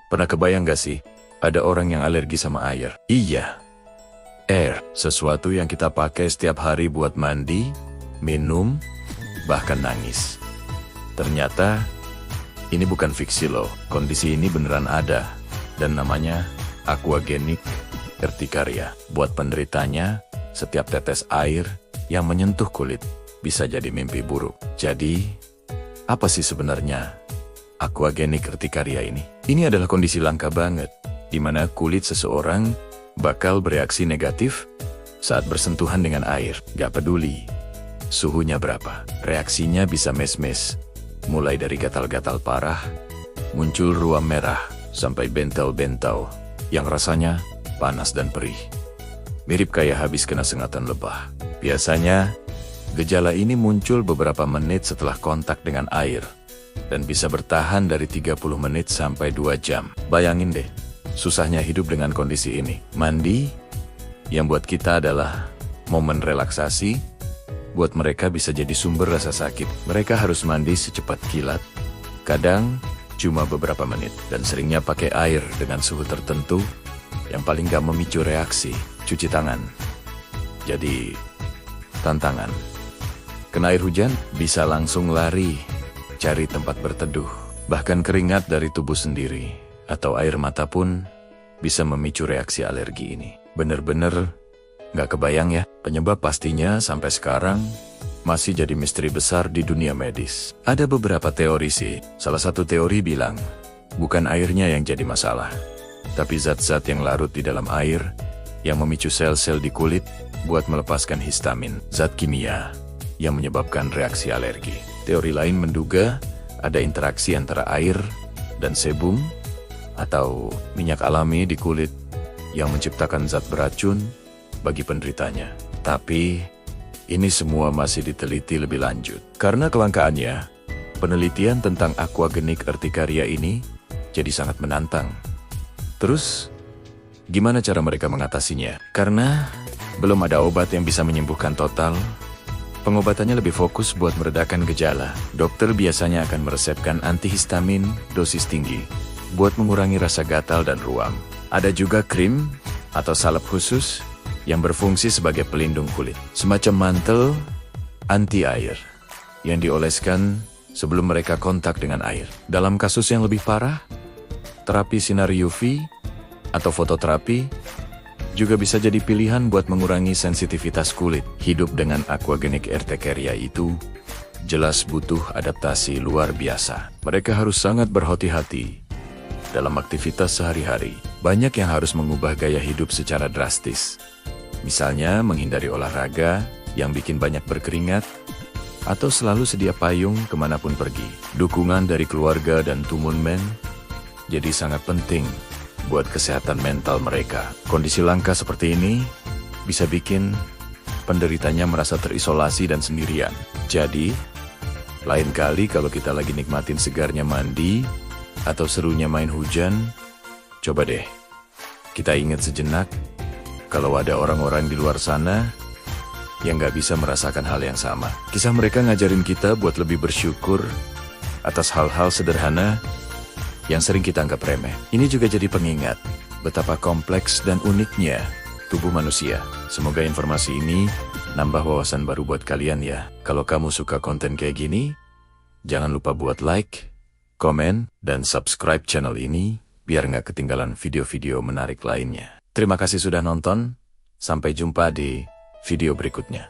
Pernah kebayang gak sih, ada orang yang alergi sama air? Iya, air. Sesuatu yang kita pakai setiap hari buat mandi, minum, bahkan nangis. Ternyata, ini bukan fiksi loh. Kondisi ini beneran ada. Dan namanya aquagenic urticaria. Buat penderitanya, setiap tetes air yang menyentuh kulit bisa jadi mimpi buruk. Jadi, apa sih sebenarnya aquagenic urticaria ini? Ini adalah kondisi langka banget, di mana kulit seseorang bakal bereaksi negatif saat bersentuhan dengan air. Gak peduli suhunya berapa, reaksinya bisa mes-mes. Mulai dari gatal-gatal parah, muncul ruam merah, sampai bental-bental yang rasanya panas dan perih. Mirip kayak habis kena sengatan lebah. Biasanya, gejala ini muncul beberapa menit setelah kontak dengan air, dan bisa bertahan dari 30 menit sampai 2 jam. Bayangin deh, susahnya hidup dengan kondisi ini. Mandi, yang buat kita adalah momen relaksasi, buat mereka bisa jadi sumber rasa sakit. Mereka harus mandi secepat kilat, kadang cuma beberapa menit, dan seringnya pakai air dengan suhu tertentu, yang paling gak memicu reaksi, cuci tangan. Jadi, tantangan. Kena air hujan, bisa langsung lari, cari tempat berteduh. Bahkan keringat dari tubuh sendiri, atau air mata pun, bisa memicu reaksi alergi ini. Bener-bener gak kebayang ya, penyebab pastinya sampai sekarang masih jadi misteri besar di dunia medis. Ada beberapa teori sih. Salah satu teori bilang, bukan airnya yang jadi masalah, tapi zat-zat yang larut di dalam air yang memicu sel-sel di kulit buat melepaskan histamin, zat kimia yang menyebabkan reaksi alergi. Teori lain menduga ada interaksi antara air dan sebum atau minyak alami di kulit yang menciptakan zat beracun bagi penderitanya. Tapi ini semua masih diteliti lebih lanjut. Karena kelangkaannya, penelitian tentang aquagenic urticaria ini jadi sangat menantang. Terus, gimana cara mereka mengatasinya? Karena belum ada obat yang bisa menyembuhkan total, pengobatannya lebih fokus buat meredakan gejala. Dokter biasanya akan meresepkan antihistamin dosis tinggi buat mengurangi rasa gatal dan ruam. Ada juga krim atau salep khusus yang berfungsi sebagai pelindung kulit, semacam mantel anti-air yang dioleskan sebelum mereka kontak dengan air. Dalam kasus yang lebih parah, terapi sinar UV atau fototerapi juga bisa jadi pilihan buat mengurangi sensitivitas kulit. Hidup dengan aquagenic urticaria itu jelas butuh adaptasi luar biasa. Mereka harus sangat berhati-hati dalam aktivitas sehari-hari. Banyak yang harus mengubah gaya hidup secara drastis. Misalnya menghindari olahraga yang bikin banyak berkeringat, atau selalu sedia payung kemanapun pergi. Dukungan dari keluarga dan teman jadi sangat penting buat kesehatan mental mereka. Kondisi langka seperti ini bisa bikin penderitanya merasa terisolasi dan sendirian. Jadi, lain kali kalau kita lagi nikmatin segarnya mandi atau serunya main hujan, coba deh kita ingat sejenak kalau ada orang-orang di luar sana yang gak bisa merasakan hal yang sama. Kisah mereka ngajarin kita buat lebih bersyukur atas hal-hal sederhana yang sering kita anggap remeh. Ini juga jadi pengingat betapa kompleks dan uniknya tubuh manusia. Semoga informasi ini nambah wawasan baru buat kalian ya. Kalau kamu suka konten kayak gini, jangan lupa buat like, komen, dan subscribe channel ini biar gak ketinggalan video-video menarik lainnya. Terima kasih sudah nonton, sampai jumpa di video berikutnya.